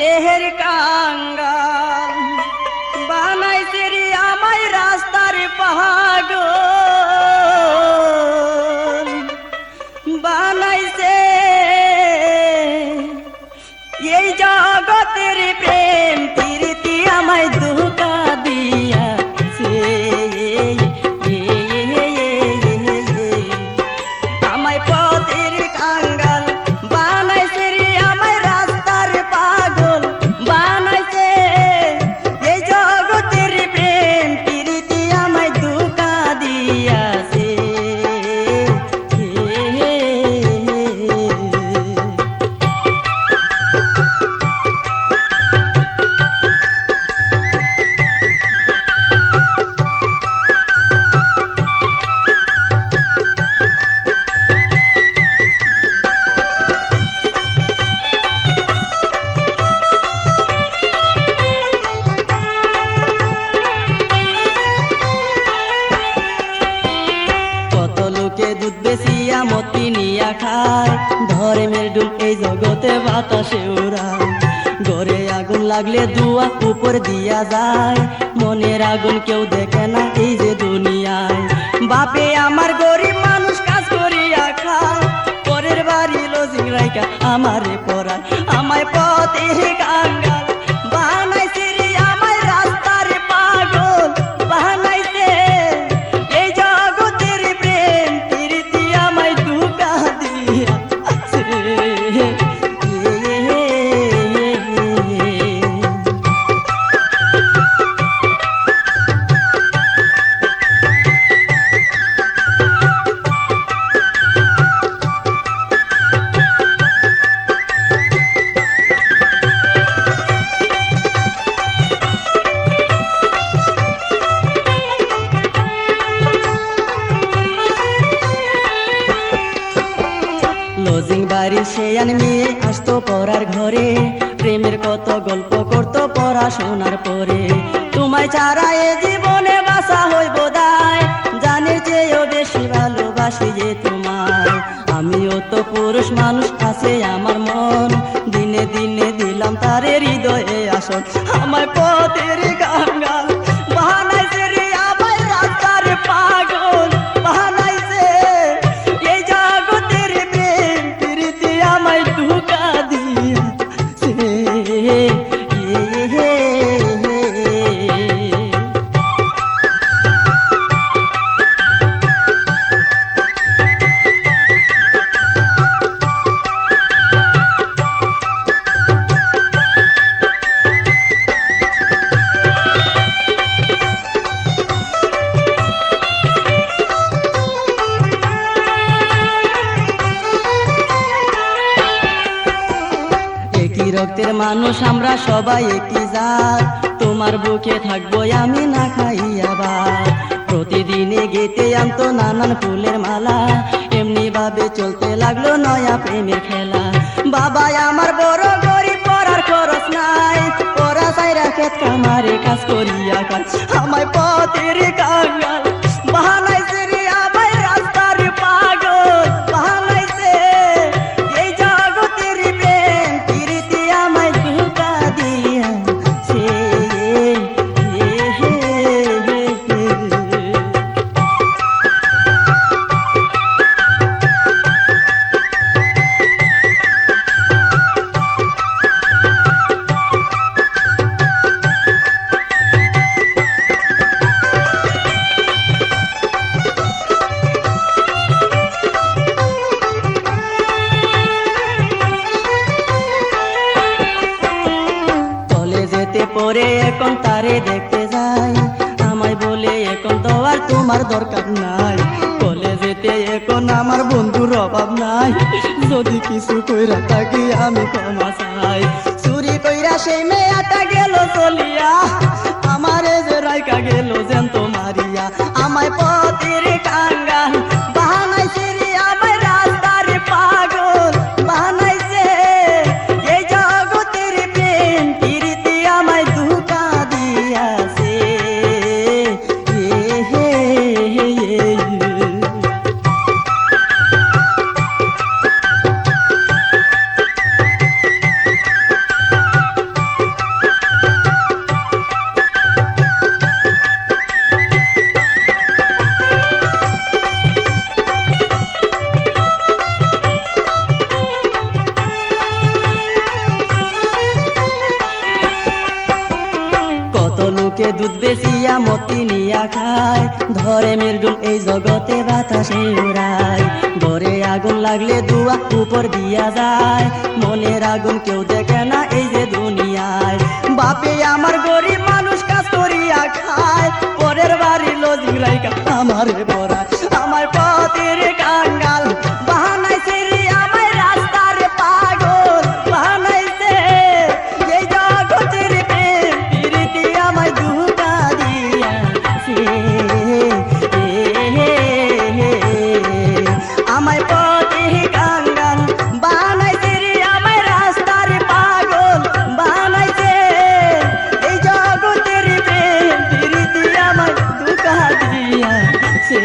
দেহের কাঙ্গাল বানাইছে রে আমায় রাস্তার পাগল বানাইছে এই জগতের প্রেম প্রীতি আমায় ধোঁকা দিয়াছে আমায় পথের কাঙ্গাল বানাইছে রে আমায় রাস্তার পাগল বানাইছে এই জগতের প্রেম প্রীতি আমায় ধোঁকা দিয়াছে দুধ বেশিয়া মতি নিয়া খায় ধর্মের ডুল এই জগতে বাতাসে উড়ায় ঘরে আগুন লাগলে দুয়া উপর দিয়া যায় মনের আগুন কেউ দেখে না এই যে দুনিয়ায় বাপে আমার গরিব মানুষ কাজ করিয়া খায় পরের বাড়ি লজিং রাইকা আমারে পড়ায় আমায় পথে কাঙ্গাল বানাইছে রে আমায় রাস্তার পাগল বানাইছে এই জগতের প্রেম প্রীতি আমায় ধোঁকা দিয়াছে লজিং বাড়ির সেয়ান মেয়ে আসতো পড়ার ঘরে প্রেমের কত গল্প করতো পড়াশোনার পরে তোমায় ছাড়া এ জীবনে বাসা হইব দায় জানের চেয়েও বেশি ভালোবাসি যে তোমায় আমিও তো পুরুষ মানুষ আছে আমার মন দিনে দিনে দিলাম তারে হৃদয়ে আসন আমায় পথের কাঙ্গাল বানাইছে রে আমায় রাস্তার পাগল বানাইছে এই জগতের প্রেম প্রীতি আমায় ধোঁকা দিয়াছে রক্তের মানুষ আমরা সবাই একই জাত তোমার বুকে থাকবো আমি না খাইয়া ভাত প্রতিদিনে গেতে আনতো নানান ফুলের মালা এমনি ভাবে চলতে লাগলো নয়া প্রেমের খেলা বাবা আমার বড় গরিব পড়ার খরচ নাই পড়া সাইরা ক্ষেত কামারে কাজ করিয়া কাজ আমায় পথের কাঙ্গাল বানাইছে রে আমায় রাস্তার পাগল বানাইছে এই জগতের প্রেম প্রীতি আমায় ধোঁকা দিয়াছে পরে এখন তারে দেখতে যাই আমায় বলে এখন তো আর তোমার দরকার নাই বলে যেতে এখন আমার বন্ধুর অভাব নাই যদি কিছু কইরা থাকি আমি ক্ষমা চাই চুরি কইরা সেই মেয়েটা গেল চলিয়া আমারে যে রাইকা গেল জ্যান্ত মারিয়া আমায় পথের কাঙ্গাল বানাইছে রে আমায় রাস্তার পাগল বানাইছে এই জগতের প্রেম প্রীতি আমায় ধোঁকা দিয়াছে লোকে দুধ বেচিয়া মতি নিয়া খায়, ধরে মৃগুল এই জগতে বাতাসে উড়ায়। ঘরে আগুন লাগলে দুয়া উপর দিয়া যায়, মনের আগুন কেউ দেখে না এই যে দুনিয়ায়। বাপে আমার গরিব মানুষ কাজ করিয়া খায়, পরের বাড়ির লজিং রাইকা আমারে পড়ায়। আমার পথের কাঙ্গাল বানাইছে রে আমায় রাস্তার পাগল বানাইছে, এই জগতের প্রেম প্রীতি আমায় ধোঁকা দিয়াছে। আমায় পথের কাঙ্গাল বানাইছে রে আমায় রাস্তার পাগল বানাইছে, এই জগতের প্রেম প্রীতি আমায় ধোঁকা দিয়াছে।